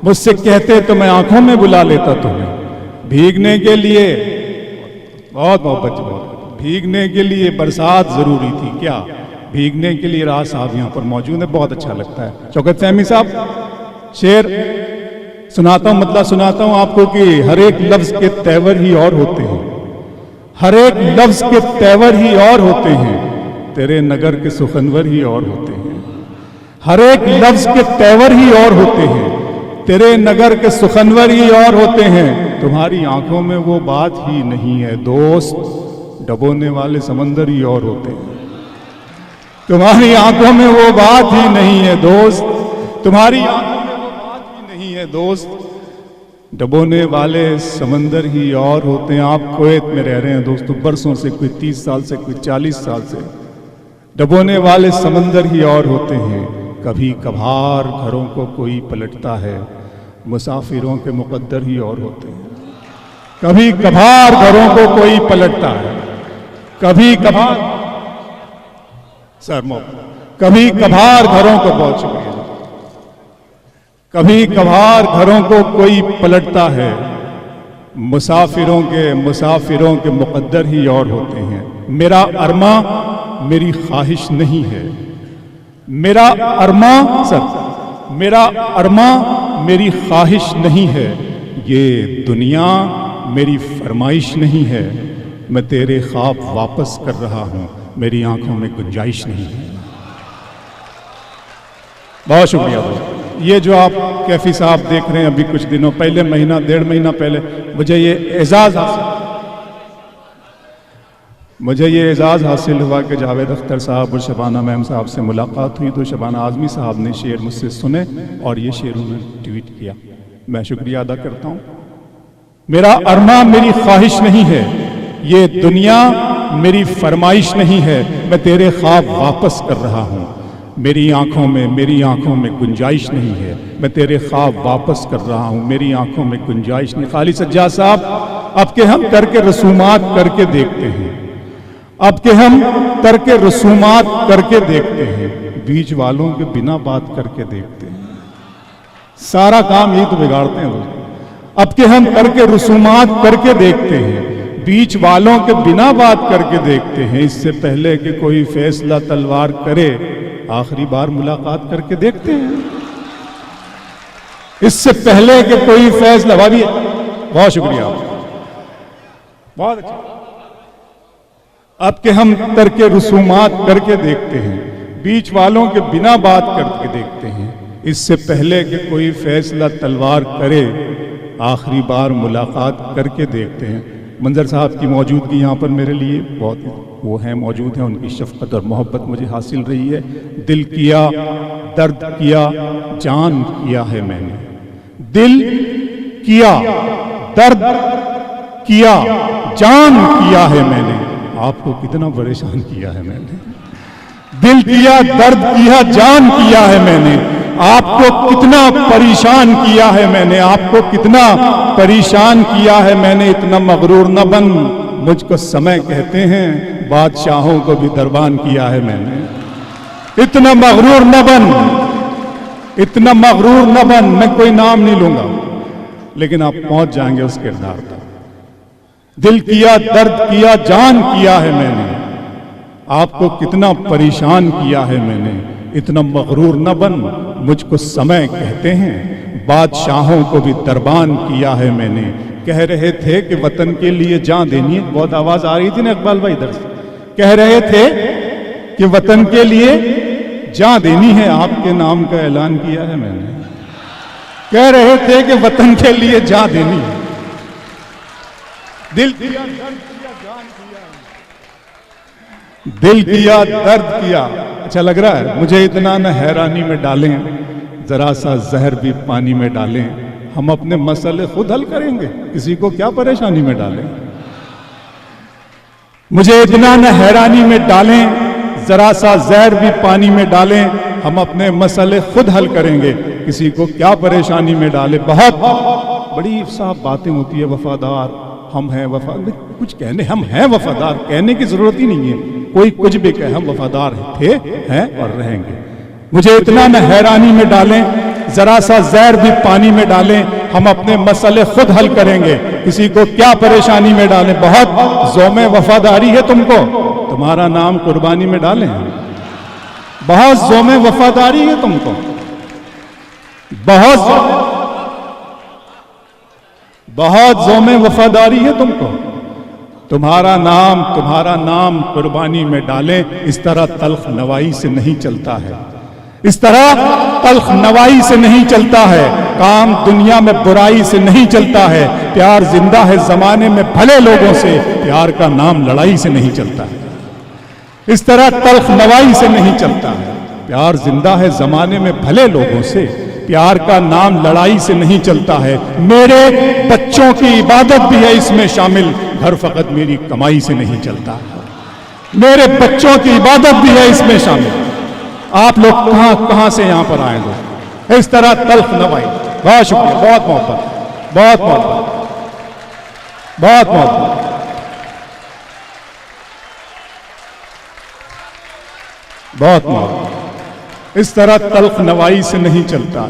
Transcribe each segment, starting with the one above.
मुझसे कहते तो मैं आंखों में बुला लेता तुम्हें, भीगने के लिए बहुत मोहब्बत, भीगने के लिए बरसात जरूरी थी क्या, भीगने के लिए राज साहब यहाँ पर मौजूद है, बहुत अच्छा लगता है। शौकत फहमी साहब शेर सुनाता हूँ, मतलब सुनाता हूँ आपको कि हर एक लफ्ज के तेवर ही और होते हैं, हर एक लफ्ज के तेवर ही और होते हैं, तेरे नगर के सुखनवर ही और होते हैं, हर एक लफ्ज के तेवर ही और होते हैं, तेरे नगर के सुखनवर ही और होते हैं, तुम्हारी आंखों में वो बात ही नहीं है दोस्त, डबोने वाले समंदर ही और होते हैं, तुम्हारी आंखों में वो बात ही नहीं है दोस्त, तुम्हारी आंखों में वो बात ही नहीं है दोस्त, डबोने वाले समंदर ही और होते हैं। आप कुवैत में रह रहे हैं दोस्तों बरसों से, कोई 30 साल से, कोई 40 साल से, डबोने वाले समंदर ही और होते हैं। कभी कभार घरों को कोई पलटता है, मुसाफिरों के मुकद्दर ही और होते हैं, कभी कभार घरों को कोई पलटता है, कभी कभार सर कभी कभार घरों को बहुत शुक्रिया, कभी कभार घरों को कोई पलटता है, मुसाफिरों के मुकद्दर ही और होते हैं। मेरा अरमा मेरी ख्वाहिश नहीं है, मेरा अरमा सर मेरा अरमा मेरी ख्वाहिश नहीं है, ये दुनिया मेरी फरमाइश नहीं है, मैं तेरे ख्वाब वापस कर रहा हूं, मेरी आंखों में गुंजाइश नहीं है। बहुत शुक्रिया दोस्तों। ये जो आप कैफी साहब देख रहे हैं, अभी कुछ दिनों पहले, महीना 1.5 महीना पहले मुझे ये एजाज़ हासिल हुआ कि जावेद अख्तर साहब और शबाना मैम साहब से मुलाकात हुई, तो शबाना आज़मी साहब ने शेर मुझसे सुने और ये शेर उन्होंने ट्वीट किया, मैं शुक्रिया अदा करता हूँ। मेरा अरमा मेरी ख्वाहिश नहीं है, ये दुनिया मेरी फरमाइश नहीं है, मैं तेरे ख्वाब वापस कर रहा हूँ, मेरी आंखों में गुंजाइश नहीं है, मैं तेरे ख्वाब वापस कर रहा हूँ, मेरी आंखों में गुंजाइश नहीं। खालिद सज्जाद साहब अब के हम तरके रसूमात करके देखते हैं, अब के हम तरके रसूमात करके देखते हैं, बीच वालों के बिना बात करके देखते हैं, सारा काम यही तो बिगाड़ते हैं लोग। अब के हम तरके रसूमात करके देखते हैं, बीच वालों के बिना बात करके देखते हैं, इससे पहले कि कोई फैसला तलवार करे आखिरी बार मुलाकात करके देखते हैं, इससे पहले कि कोई फैसला। भाभी बहुत शुक्रिया, बहुत अच्छा। अब के हम तरके रसूमात करके देखते हैं, बीच वालों के बिना बात करके देखते हैं, इससे पहले कि कोई फैसला तलवार करे आखिरी बार मुलाकात करके देखते हैं। मंजर साहब की मौजूदगी यहाँ पर मेरे लिए बहुत वो हैं, मौजूद हैं, उनकी शफ़क़त और मोहब्बत मुझे हासिल रही है। दिल किया, दर्द किया, जान किया है मैंने, दिल किया, दर्द किया, जान किया है मैंने, आपको कितना परेशान किया है मैंने, दिल किया, दर्द किया, जान किया है मैंने, आपको कितना परेशान किया है मैंने, आपको कितना परेशान किया है मैंने। इतना मगरूर न बन, मुझको समय कहते हैं, बादशाहों को भी दरबान किया है मैंने। इतना मगरूर न बन, इतना मगरूर न बन, मैं कोई नाम नहीं लूंगा लेकिन आप पहुंच जाएंगे उस किरदार तक। दिल किया, दर्द किया, जान किया है मैंने, आपको कितना परेशान किया है मैंने। इतना मगरूर न बन, मुझको समय कहते हैं, बादशाहों को भी दरबान किया है मैंने। कह रहे थे कि वतन के लिए जान देनी है, बहुत आवाज आ रही थी ना इकबाल भाई इधर से, कह रहे थे कि वतन के लिए जान देनी है, आपके नाम का ऐलान किया है मैंने। कह रहे थे कि वतन के लिए जान देनी है, दिल किया, दर्द किया, जान किया, दिल किया, दर्द किया। अच्छा लग रहा है मुझे, इतना न हैरानी में डालें, जरा सा जहर भी पानी में डालें, हम अपने मसले खुद हल करेंगे, किसी को क्या परेशानी में डालें। मुझे इतना न हैरानी में डालें, जरा सा जहर भी पानी में डालें, हम अपने मसले खुद हल करेंगे, किसी को क्या परेशानी में डालें। बहुत बड़ी साफ बातें होती है, वफादार हम हैं, कुछ कहने, हम हैं वफादार, कहने की जरूरत ही नहीं है, कोई कुछ भी कहे, हम वफादार थे, हैं और रहेंगे। मुझे इतना न हैरानी में डालें, जरा सा जहर भी पानी में डालें, हम अपने मसले खुद हल करेंगे, किसी को क्या परेशानी में डालें। बहुत ज़ौमे वफादारी है तुमको, तुम्हारा नाम कुर्बानी में डालें। बहुत ज़ौमे वफादारी है तुमको, बहुत ज़ौमे वफादारी है तुमको। तुम्हारा नाम कुर्बानी में डालें। इस तरह तल्ख नवाई से नहीं चलता है, इस तरह तल्ख नवाई से नहीं चलता है। काम दुनिया में बुराई से नहीं चलता है। प्यार जिंदा है जमाने में भले लोगों से, प्यार का नाम लड़ाई से नहीं चलता है। इस तरह तल्ख नवाई से नहीं चलता है। प्यार जिंदा है जमाने में भले लोगों से, प्यार का नाम लड़ाई से नहीं चलता है। मेरे बच्चों की इबादत भी है इसमें शामिल, घर फकत मेरी कमाई से नहीं चलता। मेरे बच्चों की इबादत भी है इसमें शामिल। आप लोग कहां से यहां पर आए लोग। इस तरह तल्ख नवाई। बहुत शुक्रिया, बहुत मोहब्बत, बहुत मोहब्बत, बहुत मोहब्बत। बहुत मोहब्बत। इस तरह तल्ख नवाई से नहीं चलता।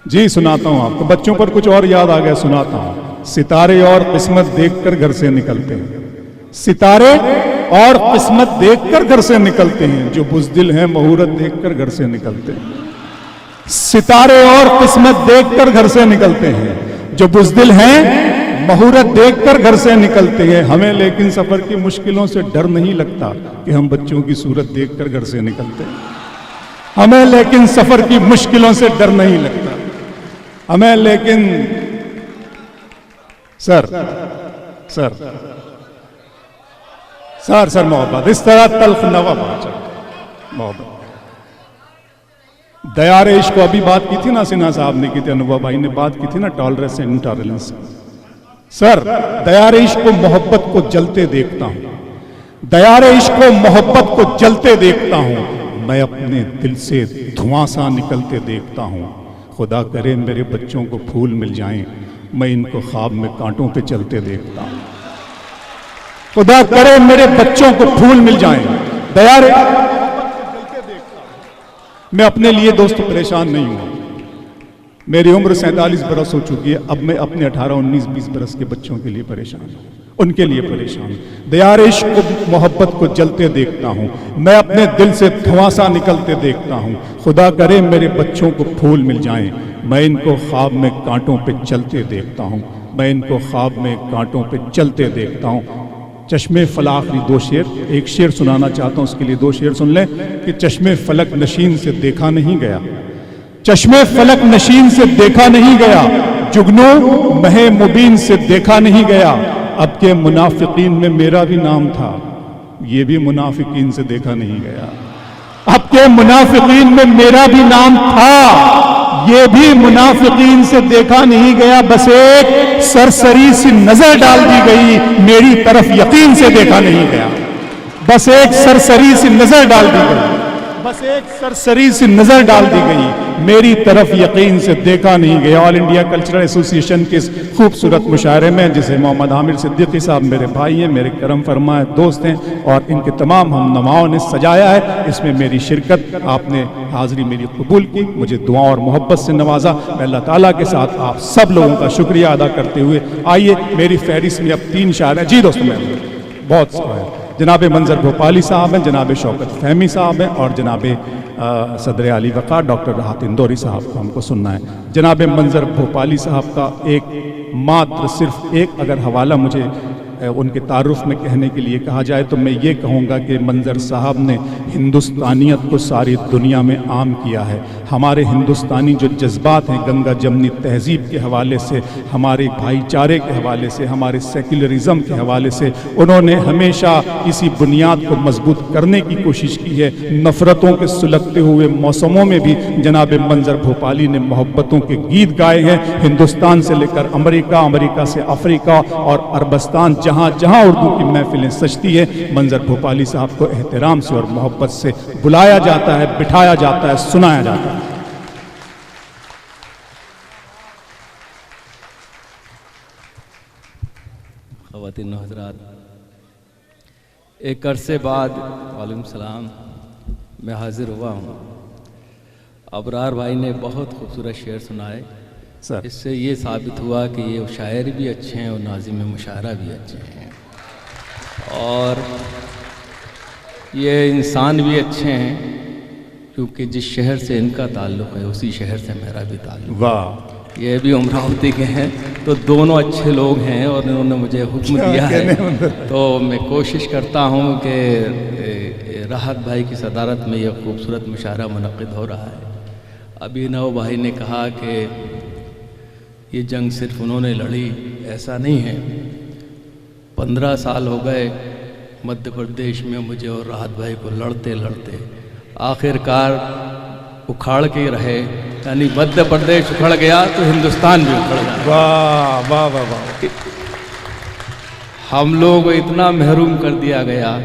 जी सुनाता हूं आपको, बच्चों पर कुछ और याद आ गया, सुनाता हूं। सितारे और किस्मत देखकर घर से निकलते हैं, सितारे और किस्मत देखकर घर से निकलते हैं। जो बुज़दिल हैं मुहूर्त देखकर घर से निकलते हैं। सितारे और किस्मत देखकर घर से निकलते हैं। जो बुज़दिल हैं मुहूर्त देखकर घर से निकलते हैं। हमें लेकिन सफर की मुश्किलों से डर नहीं लगता कि हम बच्चों की सूरत देखकर घर से निकलते हैं। हमें लेकिन सफर की मुश्किलों से डर नहीं लगता। हमें लेकिन सर मोहब्बत। इस तरह तल्ख नवा मोहब्बत। दयार इश्क को अभी बात की थी ना, सिन्हा साहब ने की थी, अनुभव भाई ने बात की थी ना, tolerance and intolerance. Sir Dayal इश्क को मोहब्बत को जलते देखता हूं, दयार इश्क को मोहब्बत को जलते देखता हूं। मैं अपने दिल से धुआं सा निकलते देखता हूं। खुदा करे मेरे बच्चों को फूल मिल जाएं, मैं इनको ख्वाब में कांटों पे चलते देखता हूं। खुदा करे मेरे बच्चों को फूल मिल जाएं, दयार मैं अपने लिए दोस्त परेशान नहीं हूं। मेरी उम्र 47 बरस हो चुकी है। अब मैं अपने 18, 19, 20 बरस के बच्चों के लिए परेशान हूं, उनके लिए परेशान हूं। दयार इश्क को मोहब्बत को जलते देखता हूं। मैं अपने दिल से धुआं सा निकलते देखता हूं। खुदा करे मेरे बच्चों को फूल मिल जाएं, मैं इनको ख्वाब में कांटों पे चलते देखता हूं। मैं इनको ख्वाब में कांटों पे चलते देखता हूं। चश्मे फलक आखिरी 2 शेर, एक शेर सुनाना चाहता हूं, उसके लिए 2 शेर सुन लें कि चश्मे फलक नशीन से देखा नहीं गया, चश्मे फलक नशीन से देखा नहीं गया, जुगनू महे मुबीन से देखा नहीं गया। अब के मुनाफिकीन में मेरा भी नाम था, ये भी मुनाफिकीन से देखा नहीं गया। अब के मुनाफिकीन में मेरा भी नाम था, ये भी मुनाफिकीन से देखा नहीं गया। बस एक सरसरी सी नजर डाल दी गई, मेरी तरफ यकीन से देखा नहीं गया। बस एक सरसरी सी नजर डाल दी गई, बस एक सरसरी सी नजर डाल दी गई, मेरी तरफ यकीन से देखा नहीं गया। ऑल इंडिया कल्चरल एसोसिएशन के इस खूबसूरत मुशायरे में, जिसे मोहम्मद आमिर सिद्दीकी साहब मेरे भाई हैं, मेरे करम फरमाए दोस्त हैं, और इनके तमाम हम नमाओं ने सजाया है, इसमें मेरी शिरकत, आपने हाजिरी मेरी कबूल की, मुझे दुआ और मोहब्बत से नवाजा। मैं अल्लाह ताला के साथ आप सब लोगों का शुक्रिया अदा करते हुए, आइए मेरी फहरिस्त में अब 3 शायर हैं। जी दोस्तों, मैं बहुत है, जनाब मंजर भोपाली साहब हैं, जनाब शौकत फहमी साहब हैं, और जनाब सदर आली वक़ार डॉक्टर राहत इंदौरी साहब को हमको सुनना है। जनाब मंजर भोपाली साहब का एक मात्र सिर्फ एक अगर हवाला मुझे उनके तारुफ में कहने के लिए कहा जाए तो मैं ये कहूँगा कि मंजर साहब ने हिंदुस्तानियत को सारी दुनिया में आम किया है। हमारे हिंदुस्तानी जो जज्बात हैं, गंगा जमनी तहजीब के हवाले से, हमारे भाईचारे के हवाले से, हमारे सेक्युलरिज्म के हवाले से, उन्होंने हमेशा इसी बुनियाद को मजबूत करने की कोशिश की है। नफ़रतों के सुलगते हुए मौसमों में भी जनाब मंजर भोपाली ने मोहब्बतों के गीत गाए हैं। हिंदुस्तान से लेकर अमेरिका, अमेरिका से अफ्रीका और अरबस्तान, जहाँ जहाँ उर्दू की महफिलें सजती है, मंजर भोपाली साहब को एहतराम से और मोहब्बत से बुलाया जाता है, बिठाया जाता है, सुनाया जाता है। ख़वातीन हज़रात, एक अरसे बाद वालेकुम सलाम मैं हाजिर हुआ हूँ। अबरार भाई ने बहुत खूबसूरत शेर सुनाए। सर इससे ये साबित हुआ कि ये शायर भी अच्छे हैं और नाज़िम मुशायरा भी अच्छे हैं और ये इंसान भी अच्छे हैं, क्योंकि जिस शहर से इनका ताल्लुक़ है उसी शहर से मेरा भी ताल्लुक़ है। वाह, ये भी अमरावती के हैं, तो दोनों अच्छे लोग हैं और इन्होंने मुझे हुक्म दिया है। तो मैं कोशिश करता हूँ कि राहत भाई की सदारत में ये खूबसूरत मुशायरा मुनक़्क़िद हो रहा है। अभिनव भाई ने कहा कि ये जंग सिर्फ उन्होंने लड़ी, ऐसा नहीं है। 15 साल हो गए मध्य प्रदेश में मुझे और राहत भाई को लड़ते लड़ते, आखिरकार उखाड़ के रहे, यानी मध्य प्रदेश उखड़ गया तो हिंदुस्तान भी उखड़ गया। वाह वाह वाह वाह। हम लोगों को इतना महरूम कर दिया गया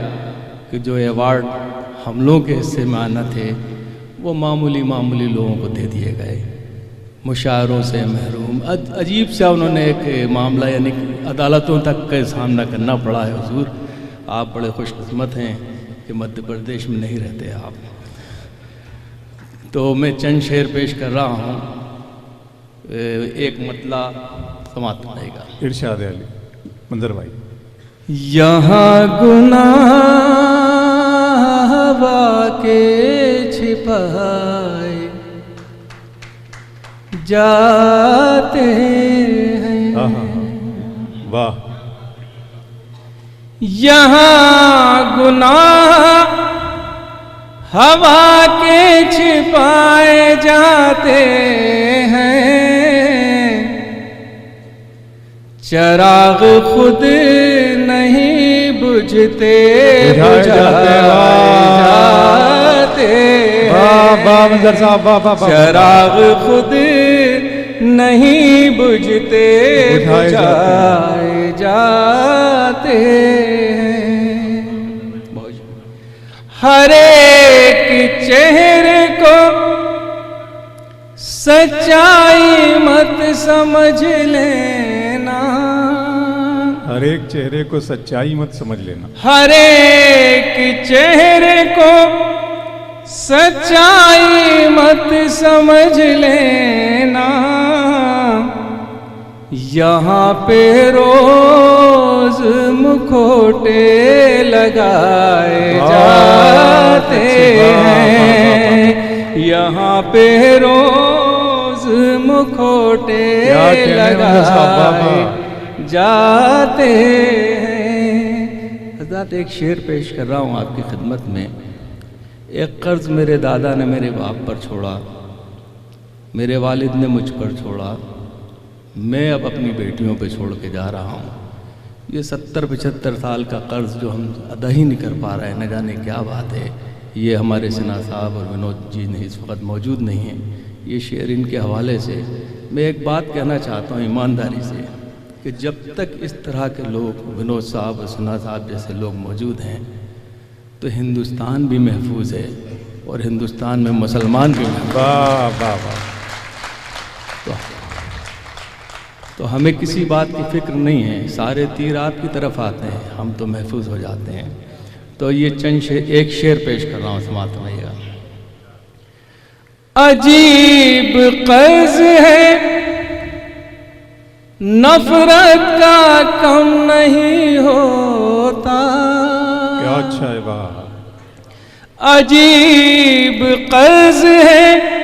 कि जो अवार्ड हम लोगों के हिस्से में आना थे वो मामूली मामूली लोगों को दे दिए गए, मुशायरों से महरूम। अजीब सा उन्होंने एक मामला, यानी अदालतों तक का सामना करना पड़ा है। हुजूर, आप बड़े खुशकिस्मत हैं कि मध्य प्रदेश में नहीं रहते आप। तो मैं चंद शेर पेश कर रहा हूँ, एक मतला समाप्त रहेगा। इरशाद अली मंजर भाई। यहाँ गुनाह हवा के छिपाए जाते हैं, वाह। यहाँ गुनाह हवा के छिपाए जाते हैं, चिराग खुद नहीं बुझते बुझाए जाते हैं। वाह मंजर साहब, वाह वाह वाह। चिराग खुद नहीं बुझते बुझाए जाते हैं। हर एक चेहरे को सच्चाई मत समझ लेना, हर एक चेहरे को सच्चाई मत समझ लेना। हर एक चेहरे को सच्चाई मत समझ लेना, यहाँ पे रोज मुखोटे लगाए जाते हैं, यहाँ पे रोज मुखोटे लगाए जाते हैं। हज़रत, एक शेर पेश कर रहा हूँ आपकी खिदमत में। एक कर्ज मेरे दादा ने मेरे बाप पर छोड़ा, मेरे वालिद ने मुझ पर छोड़ा, मैं अब अपनी बेटियों पे छोड़ के जा रहा हूँ। ये 70-75 साल का कर्ज जो हम अदा ही नहीं कर पा रहे हैं, न जाने क्या बात है। ये हमारे सिन्हा साहब और विनोद जी ने इस वक्त मौजूद नहीं हैं। ये शेर इनके हवाले से मैं एक बात कहना चाहता हूँ ईमानदारी से, कि जब तक इस तरह के लोग, विनोद साहब और सिन्हा साहब जैसे लोग मौजूद हैं, तो हिंदुस्तान भी महफूज है और हिंदुस्तान में मुसलमान भी महफूज। वाह वाह वाह। तो हमें किसी बात की फिक्र नहीं है, सारे तीर आपकी तरफ आते हैं, हम तो महफूज हो जाते हैं। तो ये चंद शेर, एक शेर पेश कर रहा हूँ, समाप्त रहिएगा। अजीब कर्ज है नफरत का कम नहीं होता, क्या अच्छा है, वाह। अजीब कर्ज है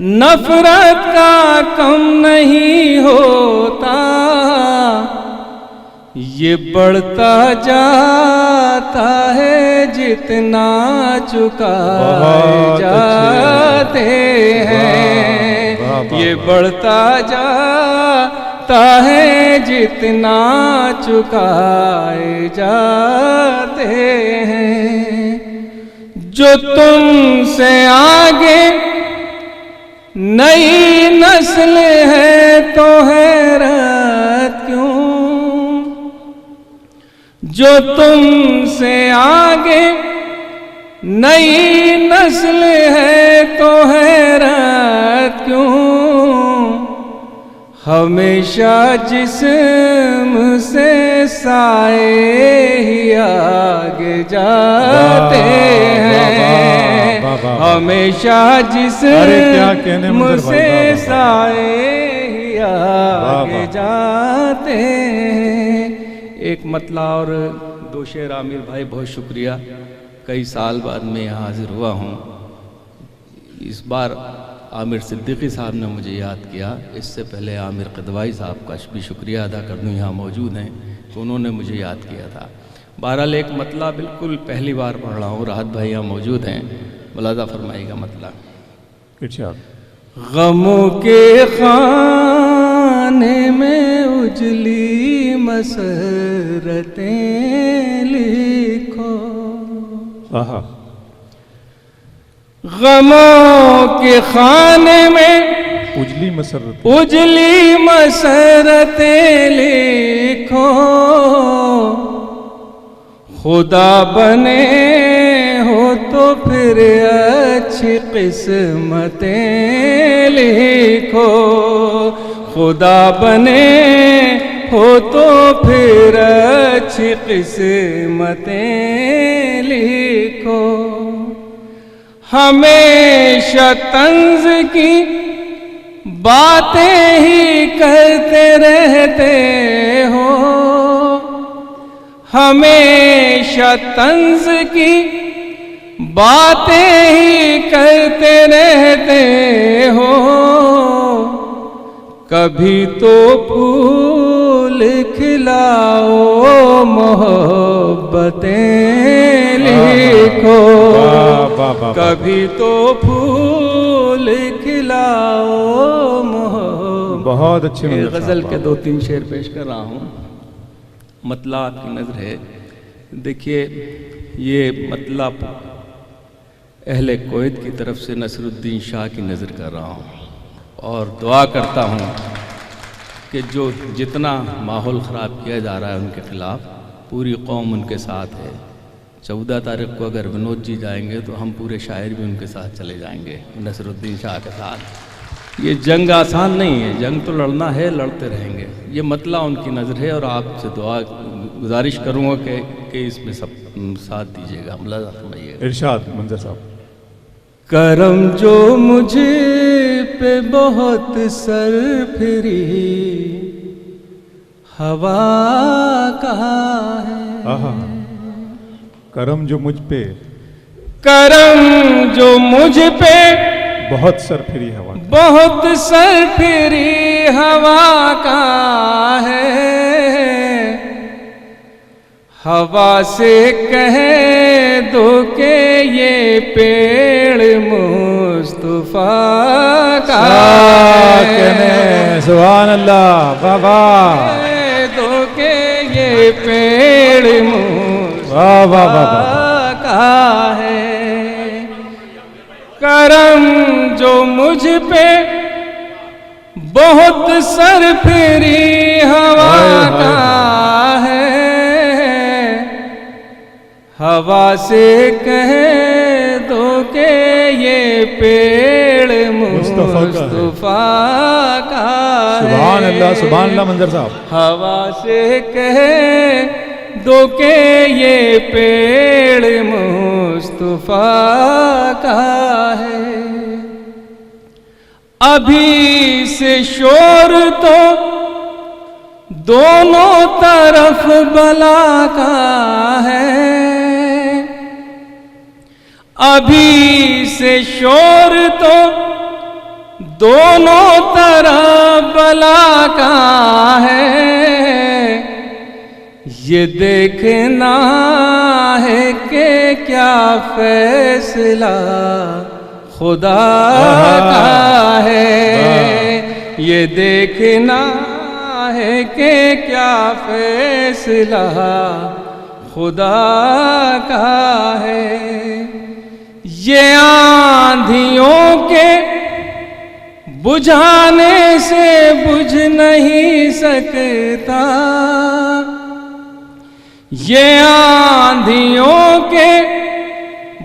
नफरत का कम नहीं होता, ये बढ़ता जाता है जितना चुकाए जाते हैं, ये बढ़ता जाता है जितना चुकाए जाते हैं। जो तुमसे आगे नई नस्ल है तो हैरत क्यों, जो तुमसे आगे नई नस्ल है तो हैरत क्यों, हमेशा जिस्म से साए ही आगे जाते हैं, हमेशा जिस्म से साए ही आगे जाते हैं। एक मतला और दो शेर आमिर भाई, बहुत शुक्रिया। कई साल बाद मैं यहाँ हाजिर हुआ हूँ। इस बार आमिर सिद्दीकी साहब ने मुझे याद किया, इससे पहले आमिर क़दवाई साहब का भी शुक्रिया अदा कर दूँ, यहाँ मौजूद हैं, तो उन्होंने मुझे याद किया था। बहरहाल एक मतला बिल्कुल पहली बार पढ़ रहा हूँ, राहत भाई यहाँ मौजूद हैं, मुलाज़ा फरमाइएगा मतला। गमों के खाने में उजली मसरतें लिखो, गमों के खाने में उजली मसरतें लिखो, खुदा बने हो तो फिर अच्छी किस्मतें लिखो, खुदा बने हो तो फिर अच्छी किस्मतें लिखो। हमेशा तंज की बातें ही करते रहते हो, हमेशा तंज की बातें ही करते रहते हो, कभी तो फूल खिलाओ मोहब्बतें लिखो, कभी तो फूल खिलाओ मोहब्बत। बहुत अच्छे गज़ल के दो तीन शेर पेश कर रहा हूँ। मतला आपकी नज़र है, देखिए ये मतला अहले कुवैत की तरफ से नसरुद्दीन शाह की नज़र कर रहा हूँ, और दुआ करता हूँ कि जो जितना माहौल ख़राब किया जा रहा है उनके ख़िलाफ़, पूरी कौम उनके साथ है। 14 तारीख को अगर विनोद जी जाएंगे तो हम पूरे शायर भी उनके साथ चले जाएंगे, नसरुद्दीन शाह के साथ। ये जंग आसान नहीं है, जंग तो लड़ना है, लड़ते रहेंगे। ये मतला उनकी नज़र है, और आपसे दुआ गुजारिश करूँगा कि इसमें सब साथ दीजिएगा। मुलाज़ा फरमाइएगा। इरशाद मंजर साहब। करम जो मुझे पे बहुत सरफिरी हवा का है, करम जो मुझ पे, करम जो मुझ पे बहुत सरफिरी हवा, बहुत सरफिरी हवा का है, हवा से कह दो के ये पेड़ मुस्तफा का है, सुभान अल्लाह, बाबा दो के ये पेड़ मुस्तफा का है। करम जो मुझ पे बहुत सरफिरी हवा का है, हवा से कह दो के ये पेड़ मुस्तफा का है। सुभान अल्लाह, सुभान अल्लाह मंजर साहब। हवा से कह दो के ये पेड़ मुस्तफा का है। अभी से शोर तो दोनों तरफ बला का है, अभी से शोर तो दोनों तरफ बला का है, ये देखना है कि क्या फैसला खुदा का है, ये देखना है कि क्या फैसला खुदा का है। ये आंधियों के बुझाने से बुझ नहीं सकता, ये आंधियों के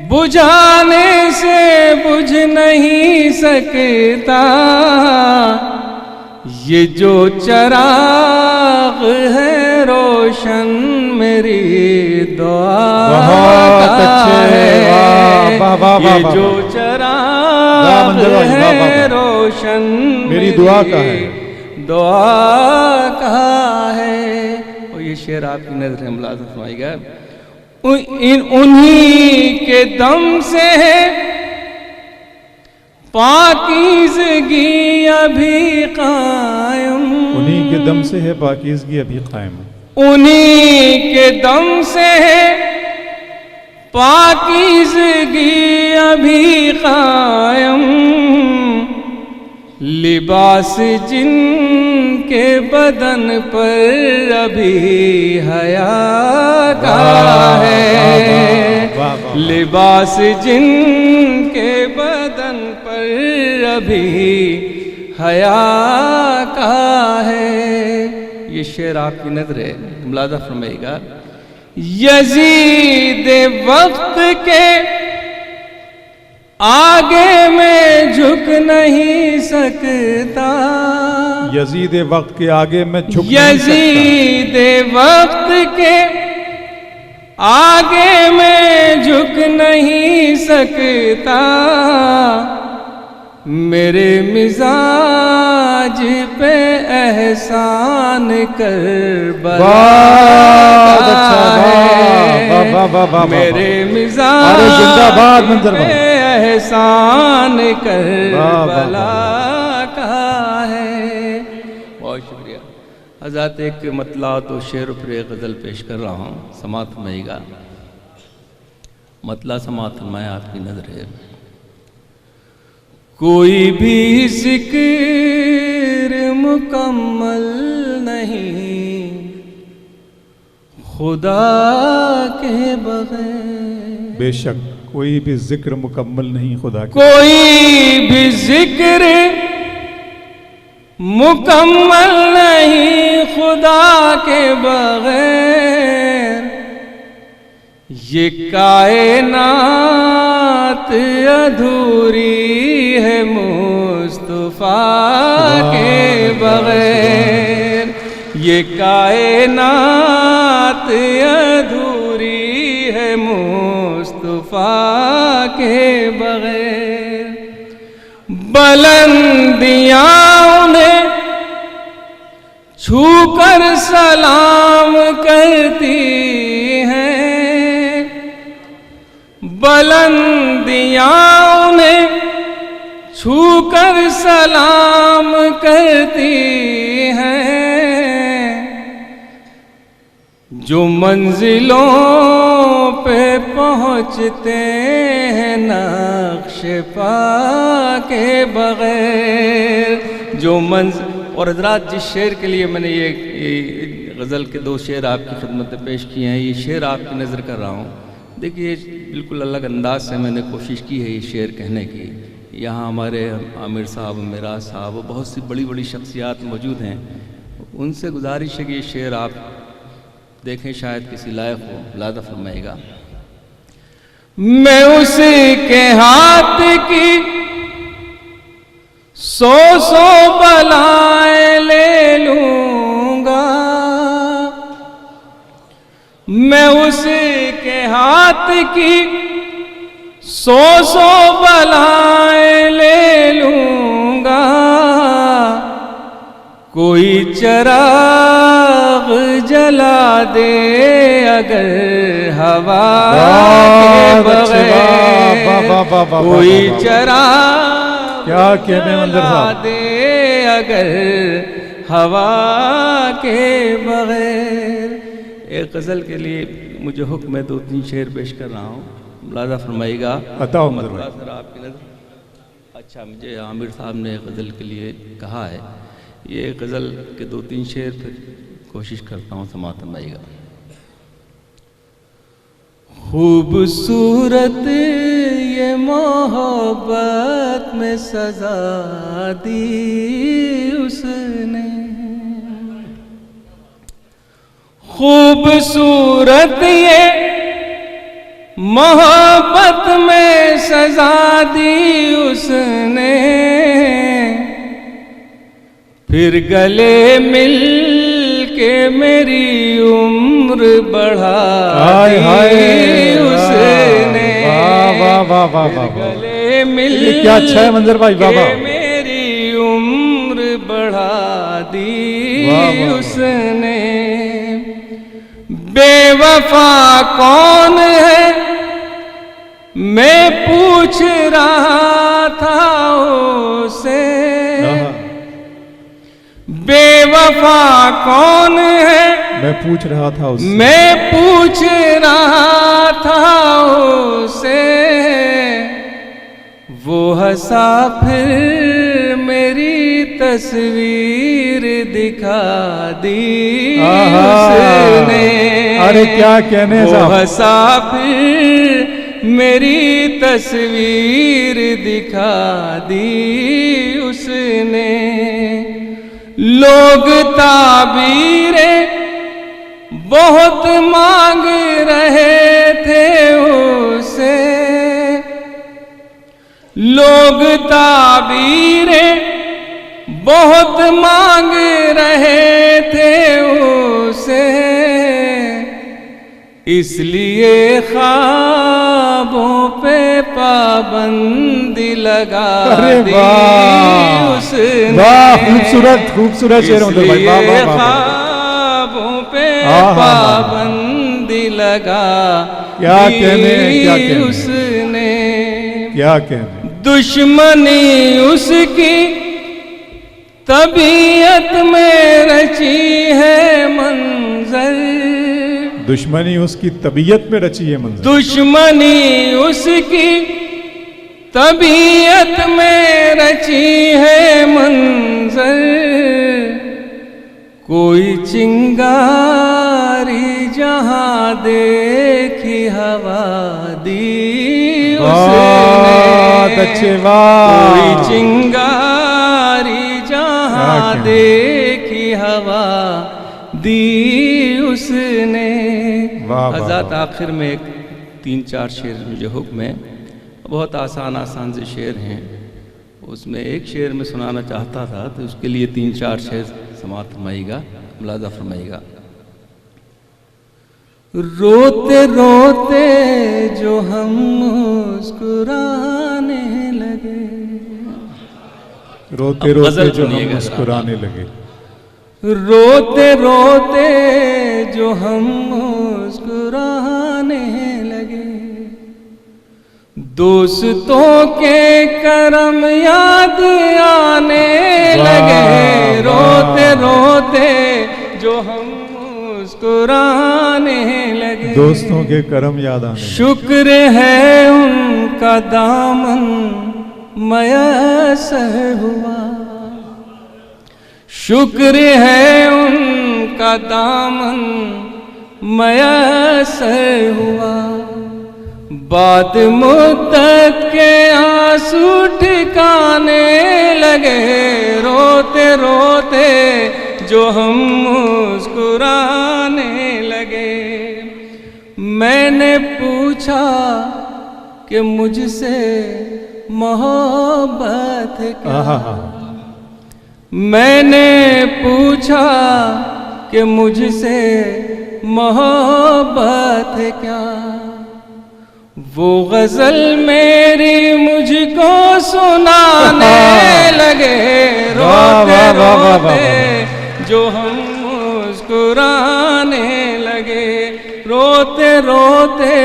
बुझाने से बुझ नहीं सकता, ये जो चराग है रोशन मेरी दुआ बहुत का अच्छे, है। वाह, वाह, वाह, ये वाह, जो वाह। चराग मंदिर वाली, वाह, वाह, है वाह। रोशन मेरी दुआ का है। दुआ का है। और ये शेर आपकी नजर में मुलाज़िम फरमाएगा, उन्हीं के दम से है पाकीज़गी अभी कायम। उन्हीं के दम से है पाकीज़गी अभी कायम। उन्हीं के दम से है पाकीज़गी अभी कायम। लिबास जिनके बदन पर अभी हया का है। लिबास जिनके बदन पर अभी हया का है। ये शेर आपकी नजर है, मुलाज़ा फरमाइएगा। यजीद वक्त के आगे मैं झुक नहीं सकता। यजीद वक्त के आगे मैं झुक नहीं यजीद वक्त के आगे मैं झुक नहीं सकता। मेरे मिजाज पे एहसान कर बला है। मेरे मिजाज जिंदाबाद मंजर पे एहसान कर बला का है। बहुत शुक्रिया हज़रत। एक मतला तो शेर पर एक गज़ल पेश कर रहा हूँ, समात फरमाइएगा। मतला समात फरमाए आपकी नजर है। कोई भी जिक्र मुकम्मल नहीं खुदा के बगैर। बेशक कोई भी जिक्र मुकम्मल नहीं खुदा के। कोई भी जिक्र मुकम्मल नहीं खुदा के बगैर। ये कायनात अधूरी है मुस्तफा के बगैर। ये कायनात अधूरी है मुस्तफा के बगैर। बुलंदियां उन्हें छूकर सलाम करती हैं। बुलंदियां उन्हें छूकर सलाम करती हैं। जो मंजिलों पे पहुँचते हैं नक्श पा के बगैर। जो और हजरात, जिस शेर के लिए मैंने ये गज़ल के दो शेर आपकी खिदमत में पेश किए हैं, ये शेर आपकी नज़र कर रहा हूँ। देखिए बिल्कुल अलग अंदाज से मैंने कोशिश की है ये शेर कहने की। यहाँ हमारे आमिर साहब, मिराज साहब, बहुत सी बड़ी बड़ी शख्सियात मौजूद हैं। उनसे गुजारिश है कि ये शेर आप देखें, शायद किसी लायक हो। लादा फरमाएगा। मैं उसी के हाथ की सौ सौ बलाएं ले लूंगा। मैं उसी के हाथ की सौ सौ बलाएं ले लूंगा। कोई चिराग जला दे अगर हवा के बगैर। कोई चिराग क्या कहने मंजर साहब दे अगर हवा के बगैर। एक गज़ल के लिए मुझे हुक्म है, दो तीन शेर पेश कर रहा हूँ, मुलाज़ा फरमाइएगा। बताओ सर आपकी नज़र। अच्छा, मुझे आमिर साहब ने गज़ल के लिए कहा है, ये गज़ल के दो तीन शेर फिर कोशिश करता हूँ, समात फरमाइएगा। खूबसूरत ये मोहब्बत में सजा दी उसने। खूबसूरत ये मोहब्बत में सजा दी उसने। फिर गले मिल के मेरी उम्र बढ़ा दी उसने। वाह वाह वाह वाह, गले मिल क्या अच्छा है मंजर भाई, वाह वाह। मेरी उम्र बढ़ा दी उसने। बेवफा कौन है मैं पूछ रहा था उसे। बेवफा कौन है मैं पूछ रहा था उससे। मैं पूछ रहा था उसे। वो हंसा फिर मेरी तस्वीर दिखा दी उसने। अरे क्या कहने वो हंसा फिर मेरी तस्वीर दिखा दी उसने। लोग ताबीरें बहुत मांग रहे थे उसे। लोग ताबीरें बहुत मांग रहे थे उसे। इसलिए ख्वाबों पे पाबंदी लगा दी उसने। वाह खूबसूरत खूबसूरत शेर होते भाई, वाह वाह वाह। ख्वाबों पे पाबंदी लगा क्या कहने, क्या कहने उसने। क्या कहने। दुश्मनी उसकी तबीयत में रची है मंजर। दुश्मनी उसकी तबीयत में रची है मंजर। दुश्मनी उसकी तबीयत में रची है मंजर। कोई चिंगारी जहां देखी हवा दी उसने। अच्छे वाह। कोई चिंगारी जहां देखी हवा दी उसने। हज़रत आखिर में एक 3-4 शेर मुझे हुक्म है, बहुत आसान आसान से शेर हैं, उसमें एक शेर में सुनाना चाहता था तो उसके लिए 3-4 शेर समाअत फरमाइएगा, मुलाज़ा फरमाइएगा। रोते रोते जो हम मुस्कुराने लगे। रोते रोते जो हम मुस्कुराने लगे। रोते रोते जो हम मुस्कुराने लगे। दोस्तों के करम याद आने लगे। रोते रोते जो हम मुस्कुराने लगे। दोस्तों के करम याद आने। शुक्र है उनका दामन मयसर हुआ। शुक्र है उनका दामन मयसर हुआ। बाद मुद्दत के आंसू ठिकाने लगे। रोते रोते जो हम मुस्कुराने लगे। मैंने पूछा कि मुझसे मोहब्बत क्या। मैंने पूछा कि मुझसे मोहब्बत क्या। वो गजल मेरी मुझको सुनाने लगे। रोते रोते जो हम मुस्कुराने लगे। रोते रोते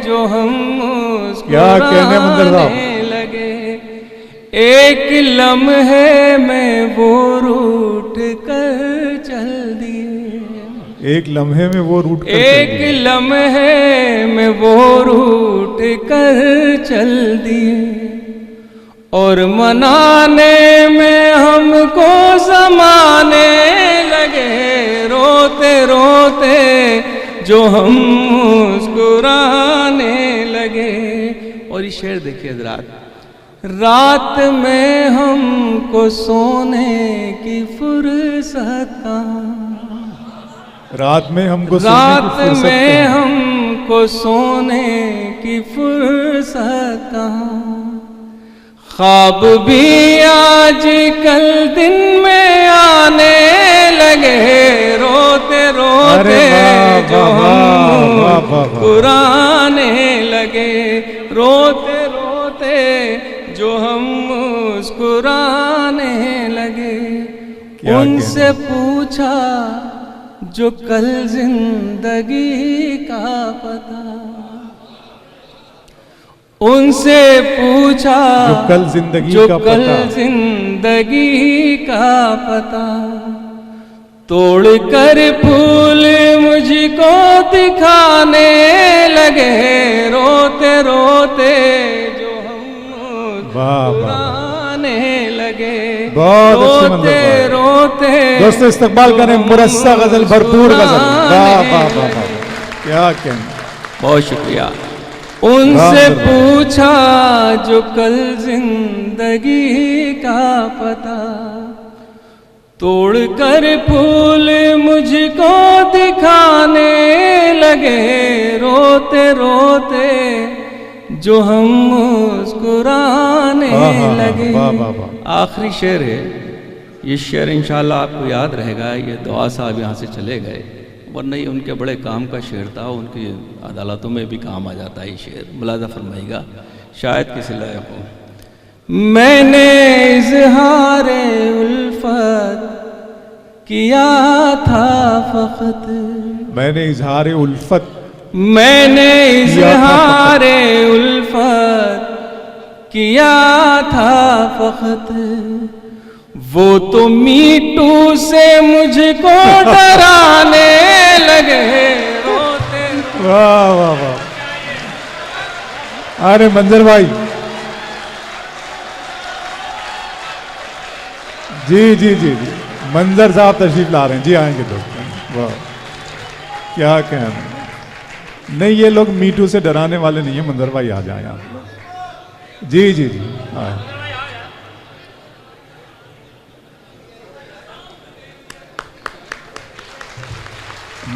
जो हम मुस्कुराने लगे। एक लम्हे में वो रूठ कर चल दिए। एक लम्हे में वो रूठ कर एक लम्हे में वो रूठ कर चल दिए। और मनाने में हमको ज़माने लगे। रोते रोते जो हम मुस्कुराने लगे। और ये शेर देखिए हज़रात। रात में हमको सोने की फुर्सत कहाँ। रात में हमको सोने की फुर्सत कहाँ। ख्वाब भी आज कल दिन में मुस्कुराने लगे, रोते रोते जो हम मुस्कुराने लगे। उनसे पूछा जो कल जिंदगी का पता, उनसे पूछा जो कल जिंदगी का पता, तोड़ कर फूल मुझको दिखाने लगे, रोते रोते जो हम मुस्कुराने लगे। रोते रोते दोस्तों इस्तकबाल करें मुरस्सा गजल, भरपूर गजल। वाह वाह वाह, क्या कहना, बहुत शुक्रिया। उनसे पूछा जो कल जिंदगी का पता, तोड़ कर फूल मुझको दिखाने लगे, रोते रोते जो हम मुस्कुराने लगे। आखिरी शेर है, ये शेर इंशाल्लाह आपको याद रहेगा। ये दुआ साहब यहाँ से चले गए, वरना ये उनके बड़े काम का शेर था, उनकी अदालतों में भी काम आ जाता है ये शेर। मुलाजा फरमाइएगा, शायद किसी लायक हो। मैंने इज़हारे उल्फत किया था फ़क़त, मैंने इज़हारे उल्फत, मैंने इज़हारे उल्फत किया था फ़क़त, वो तो मीटू से मुझको डराने लगे, रोते। वाह वाह वाह, अरे मंजर भाई, जी जी जी जी, मंजर साहब तशरीफ ला रहे हैं जी, आएंगे दोस्त। वाह क्या कहना, नहीं ये लोग मीटू से डराने वाले नहीं है। मंजर भाई आ जाए आप। जी जी जी, आए।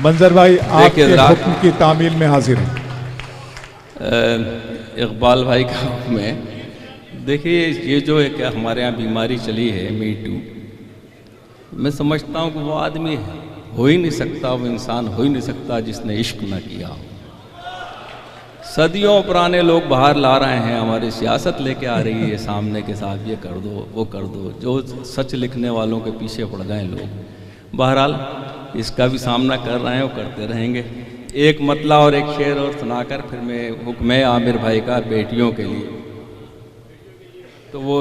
मंजर भाई आपके हुक्म की तामील में हाजिर हैं। इकबाल भाई का हुक्म है। देखिए ये जो एक हमारे यहाँ बीमारी चली है मीटू, मैं समझता हूँ कि वो आदमी हो ही नहीं सकता, वो इंसान हो ही नहीं सकता जिसने इश्क ना किया हो। सदियों पुराने लोग बाहर ला रहे हैं, हमारी सियासत लेके आ रही है सामने के साथ, ये कर दो वो कर दो, जो सच लिखने वालों के पीछे पड़ गए लोग। बहरहाल इसका भी सामना कर रहे हैं, वो करते रहेंगे। एक मतला और एक शेर और सुनाकर फिर मैं हुक्म है आमिर भाई का बेटियों के लिए, तो वो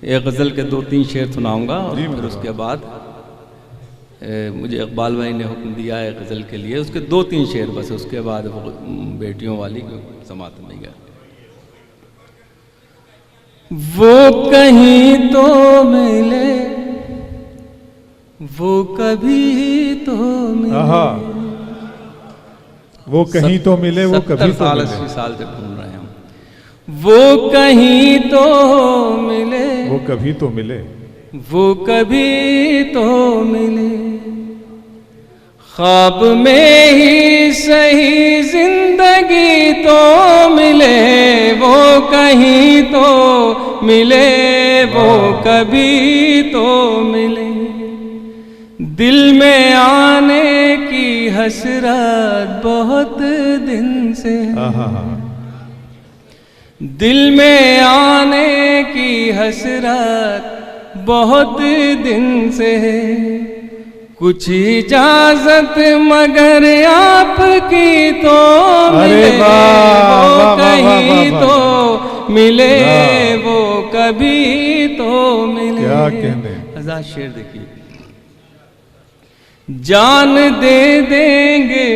एक गज़ल के 2-3 शेर सुनाऊंगा और फिर उसके बाद मुझे इकबाल भाई ने हुक्म दिया है गज़ल के लिए, उसके 2-3 शेर बस, उसके बाद वो बेटियों वाली समात नहीं गया। वो कहीं तो मिले, वो कभी तो मिले, वो कहीं तो मिले, वो कभी तो मिले। 70 साल से घूम रहे हैं हम। वो कहीं तो मिले, वो कभी तो मिले, वो कभी तो मिले, ख्वाब में ही सही जिंदगी तो मिले, वो कहीं तो मिले, वो कभी तो मिले। दिल में आने की हसरत बहुत दिन से, दिल में आने की हसरत बहुत दिन से है, कुछ इजाजत मगर आपकी तो मिले, वो कहीं तो मिले, वो कभी तो मिले। क्या कहने, आजाद शेर देखिए। जान दे देंगे,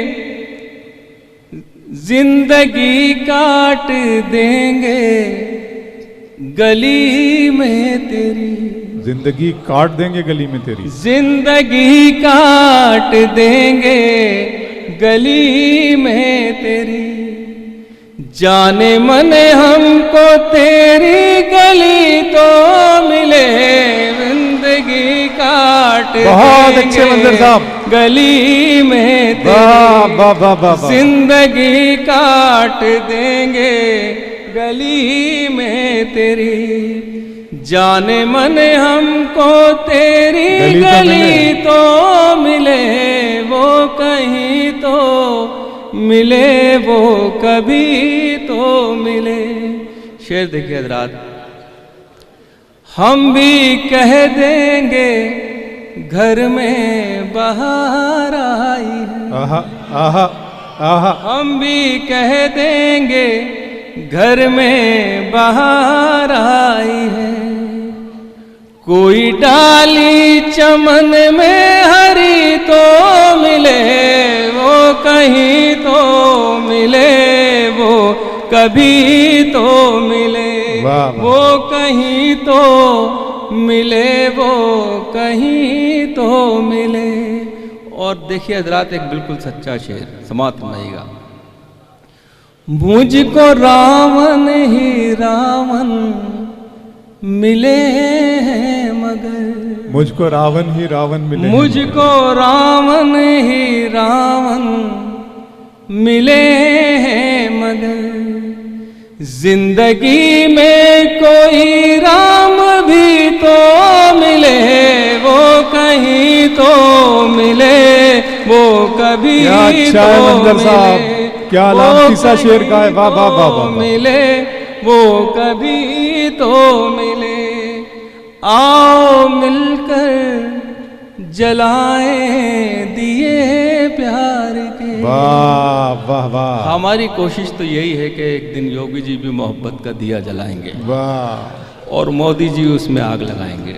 जिंदगी काट देंगे, गली में तेरी, जिंदगी काट देंगे गली में तेरी, जिंदगी काट देंगे गली में तेरी, जाने मन हमको तेरी गली तो मिले, जिंदगी काट बहुत अच्छे मंजर साहब, गली में तेरी, जिंदगी काट देंगे गली में तेरी, जाने मन हमको तेरी गली तो मिले, वो कहीं तो मिले वो कभी तो मिले। शेर देखिए हजरात, हम भी कह देंगे घर में बहार आई है। आहा आहा आहा। हम भी कह देंगे घर में बहार आई है। कोई डाली चमन में हरी तो मिले वो कहीं तो मिले वो कभी तो मिले। वाह वाह। वो कहीं तो मिले वो कहीं तो मिले। और देखिए हजरात, एक बिल्कुल सच्चा शेर समाप्त फरमाइएगा। मुझको रावण ही रावण मिले हैं मगर, मुझको रावण ही रावण मिले। मुझको रावण ही रावण मिले हैं मगर, जिंदगी में कोई राम भी तो मिले वो कहीं तो मिले वो कभी क्या अच्छा है तो मंजर साहब, मिले। क्या वो लामतीसा शेर का है। वाह वाह वाह कहीं तो वाह। मिले वो कभी तो मिले। आओ मिलकर जलाएं दिए प्यार के। वाह वाह वाह। हमारी कोशिश तो यही है कि एक दिन योगी जी भी मोहब्बत का दिया जलाएंगे वाह। और मोदी जी उसमें आग लगाएंगे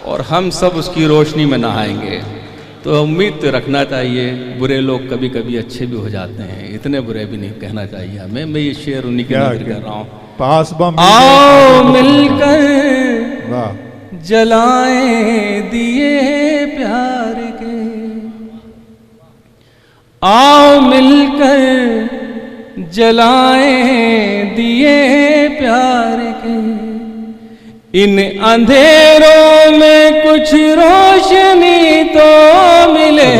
और हम सब उसकी रोशनी में नहाएंगे। तो उम्मीद तो रखना चाहिए, बुरे लोग कभी कभी अच्छे भी हो जाते हैं, इतने बुरे भी नहीं कहना चाहिए हमें। मैं ये शेर उन्हीं के नजर कर रहा हूँ। पास बम आओ मिलकर वाह। जलाएं दिए प्यार के। आओ मिलकर जलाएं दिए प्यार के। इन अंधेरों में कुछ रोशनी तो मिले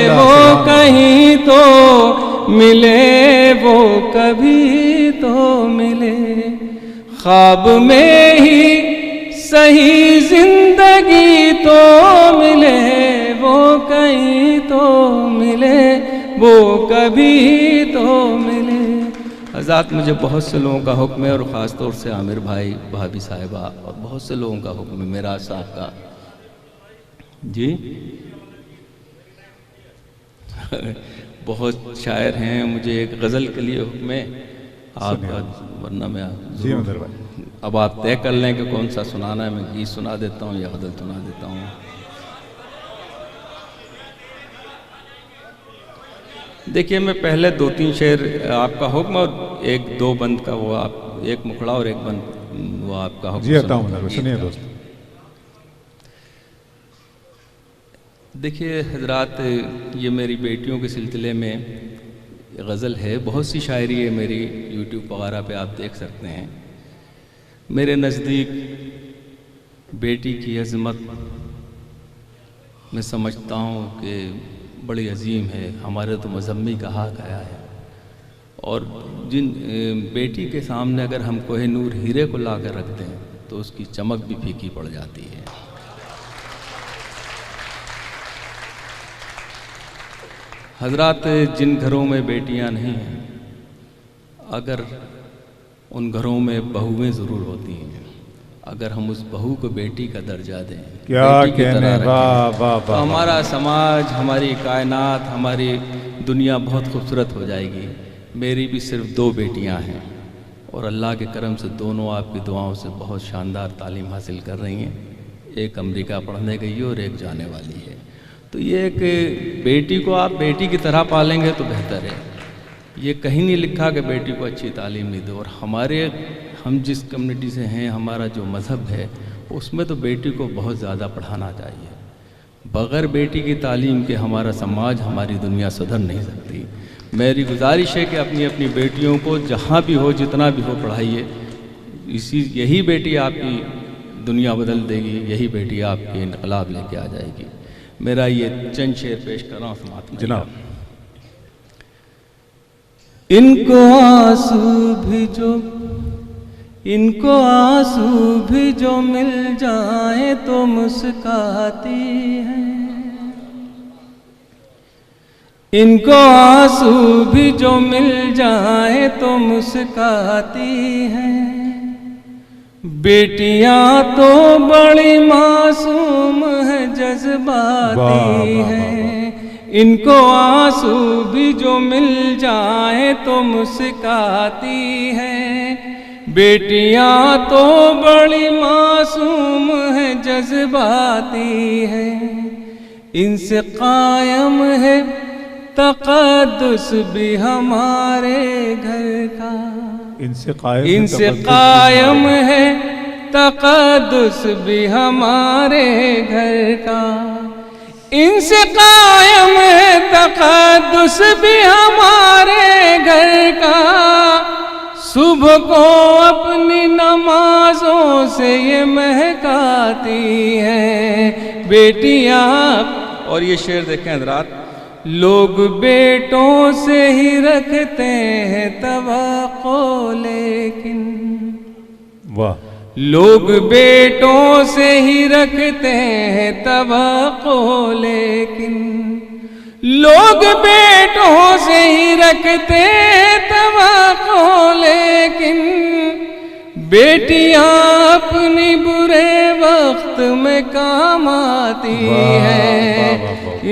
वो कहीं तो मिले वो कभी तो मिले। ख्वाब में ही सही जिंदगी तो मिले वो कहीं तो मिले वो कभी तो मिले। हज़रात, मुझे बहुत से लोगों का हुक्म है और ख़ास तौर से आमिर भाई, भाभी साहिबा और बहुत से लोगों का हुक्म है, मेरा साहब का जी। बहुत शायर हैं, मुझे एक गज़ल के लिए हुक्म है आप, वरना मैं जी मंजर भाई। अब आप तय कर लें कि कौन सा सुनाना है। मैं गीत सुना देता हूँ या गज़ल सुना देता हूँ। देखिए, मैं पहले 2-3 शेर आपका हुक्म और 1-2 बंद का वो आप, एक मुखड़ा और एक बंद वो आपका हुक्म। जी आता हूँ, सुनिए दोस्त। देखिए हजरात, ये मेरी बेटियों के सिलसिले में गज़ल है। बहुत सी शायरी है मेरी, यूट्यूब वगैरह पे आप देख सकते हैं। मेरे नज़दीक बेटी की अज़मत मैं समझता हूँ कि बड़ी अजीम है। हमारे तो मज़म्मी कहा गया है, और जिन बेटी के सामने अगर हम कोहिनूर हीरे को ला कर रखते हैं तो उसकी चमक भी फीकी पड़ जाती है। हजरात, जिन घरों में बेटियां नहीं हैं, अगर उन घरों में बहुएं ज़रूर होती हैं। अगर हम उस बहू को बेटी का दर्जा दें, क्या कहने, वाह वाह तो वाह। हमारा समाज, हमारी कायनात, हमारी दुनिया बहुत खूबसूरत हो जाएगी। मेरी भी सिर्फ 2 बेटियां हैं और अल्लाह के करम से दोनों आपकी दुआओं से बहुत शानदार तालीम हासिल कर रही हैं। एक अमेरिका पढ़ने गई है और एक जाने वाली है। तो ये एक बेटी को आप बेटी की तरह पालेंगे तो बेहतर है। ये कहीं नहीं लिखा कि बेटी को अच्छी तालीम नहीं दो। और हम जिस कम्युनिटी से हैं, हमारा जो मज़हब है, उसमें तो बेटी को बहुत ज़्यादा पढ़ाना चाहिए। बग़ैर बेटी की तालीम के हमारा समाज, हमारी दुनिया सुधर नहीं सकती। मेरी गुजारिश है कि अपनी अपनी बेटियों को जहाँ भी हो, जितना भी हो, पढ़ाइए। यही बेटी आपकी दुनिया बदल देगी, यही बेटी आपके इनकलाब लेके आ जाएगी। मेरा ये चंद शेर पेश कर रहा हूँ समाप्त जनाब। इनको आंसू भी जो मिल जाए तो मुस्काती हैं। इनको आंसू भी जो मिल जाए तो मुस्काती हैं। बेटियां तो बड़ी मासूम है, जज्बाती हैं। इनको आंसू भी जो मिल जाए तो मुस्काती हैं। बेटियां तो बड़ी मासूम है, जज्बाती हैं। इनसे कायम है तक़द्दुस भी हमारे घर का। इनसे कायम है तक़द्दुस भी हमारे घर का। इनसे कायम है तक़द्दुस भी हमारे घर का। सुबह को अपनी नमाजों से ये महकाती हैं बेटियां। और ये शेर देखें हज़रात, लोग बेटों से ही रखते हैं तवक्को, लेकिन वाह, लोग बेटों से ही रखते हैं तवक्को, लेकिन लोग बेटों से ही रखते हैं तवक्को, लेकिन बेटियां अपनी बुरे वक्त में काम आती हैं।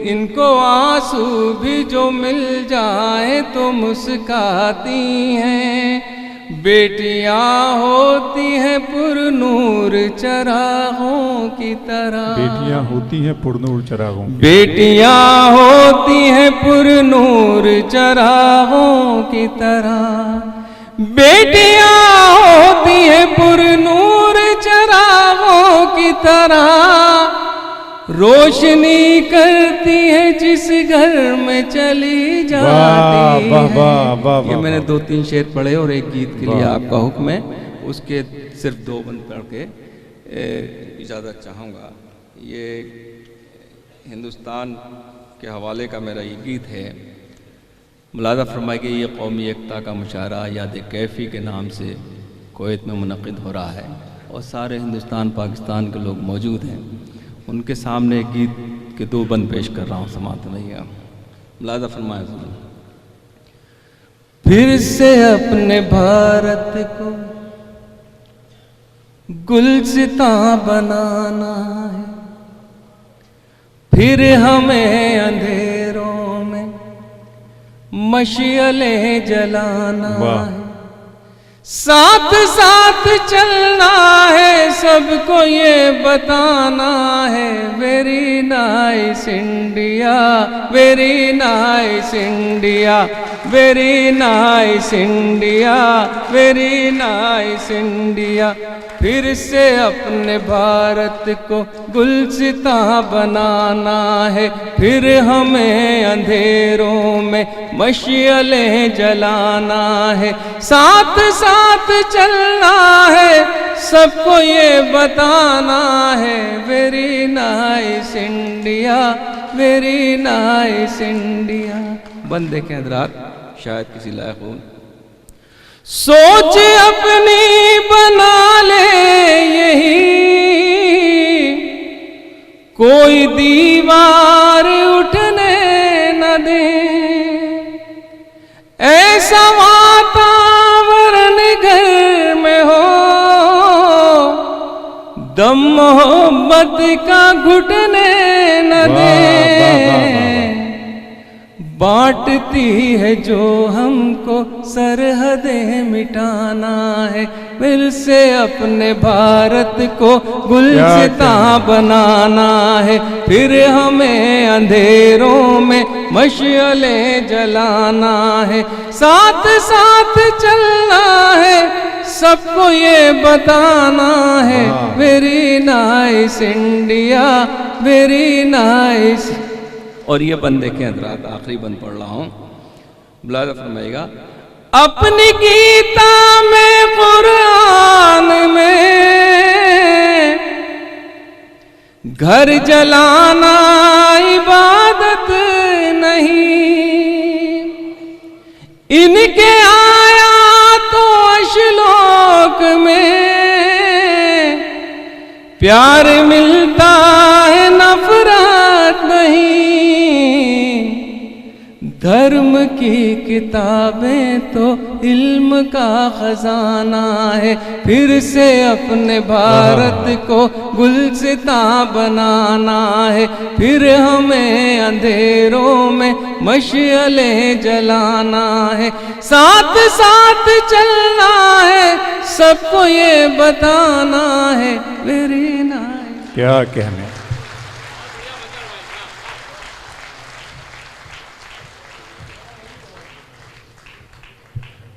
इनको आंसू भी जो मिल जाए तो मुस्काती हैं। बेटियां होती हैं पुरनूर चरागों की तरह। बेटियां होती हैं पुरनूर चरागों। बेटियां होती हैं पुरनूर चरागों की तरह। बेटियां होती हैं पुरनूर चरागों की तरह। रोशनी करती है जिस घर में चली जाती है। ये मैंने 2-3 शेर पढ़े और एक गीत के लिए आपका हुक्म है, उसके सिर्फ 2 बंद पढ़ के इजाज़त चाहूँगा। ये हिंदुस्तान के हवाले का मेरा ये गीत है। मुलाज़ा फरमाए कि ये कौमी एकता का मुशायरा याद कैफ़ी के नाम से कुवैत में मुनक़िद हो रहा है और सारे हिंदुस्तान पाकिस्तान के लोग मौजूद हैं। उनके सामने गीत के 2 बंद पेश कर रहा हूँ, समात रहिएगा। मुलाज़ा फरमाए, फिर से अपने भारत को गुलसितां बनाना है। फिर हमें अंधेरों में मशअलें जलाना है। साथ साथ चलना है, सबको ये बताना है। Very nice India, very nice India, very nice India, very nice India. फिर से अपने भारत को गुलसितां बनाना है। फिर हमें अंधेरों में मशअलें जलाना है। साथ साथ चलना है, सबको ये बताना है। Very nice India, very nice India. बंद देखें हज़रात, शायद किसी लायक हो। सोच अपनी बना ले यही, कोई दीवार उठने न दे। ऐसा वातावरण घर में हो, दम मोहब्बत का घुटने न दे। बांटती है जो हमको सरहदें मिटाना है। फिर से अपने भारत को गुलसितां बनाना है। फिर हमें अंधेरों में मशअलें जलाना है। साथ साथ चलना है, सबको ये बताना है। Very nice India, very nice. और ये बंद देखें हज़रात, आखिरी बंद पढ़ रहा हूँ। मुलाज़ा फरमाइएगा, अपनी गीता में कुरान में घर जलाना इबादत नहीं। इनके आयातों श्लोक में प्यार मिलता है, नफरत नहीं। धर्म की किताबें तो इल्म का खजाना है, फिर से अपने भारत को गुलसिता बनाना है, फिर हमें अंधेरों में मशअले जलाना है, साथ साथ चलना है, सबको ये बताना है वेरी नाइस। क्या कहने।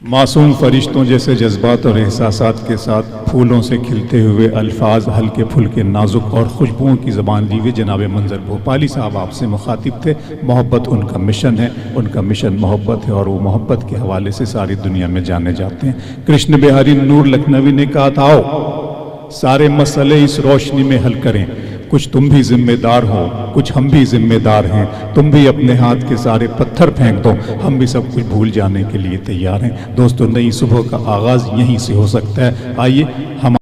मासूम फरिश्तों जैसे जज्बात और एहसासात के साथ फूलों से खिलते हुए अल्फाज, हल्के फुल्के नाजुक और खुशबुओं की ज़बान लिए हुए जनाब मंजर भोपाली साहब आपसे मुखातिब थे। मोहब्बत उनका मिशन है, उनका मिशन मोहब्बत है और वो मोहब्बत के हवाले से सारी दुनिया में जाने जाते हैं। कृष्ण बिहारी नूर लखनवी ने कहा था, आओ सारे मसले इस रोशनी में हल करें, कुछ तुम भी जिम्मेदार हो, कुछ हम भी जिम्मेदार हैं, तुम भी अपने हाथ के सारे पत्थर फेंक दो, हम भी सब कुछ भूल जाने के लिए तैयार हैं। दोस्तों, नई सुबह का आगाज़ यहीं से हो सकता है। आइए हम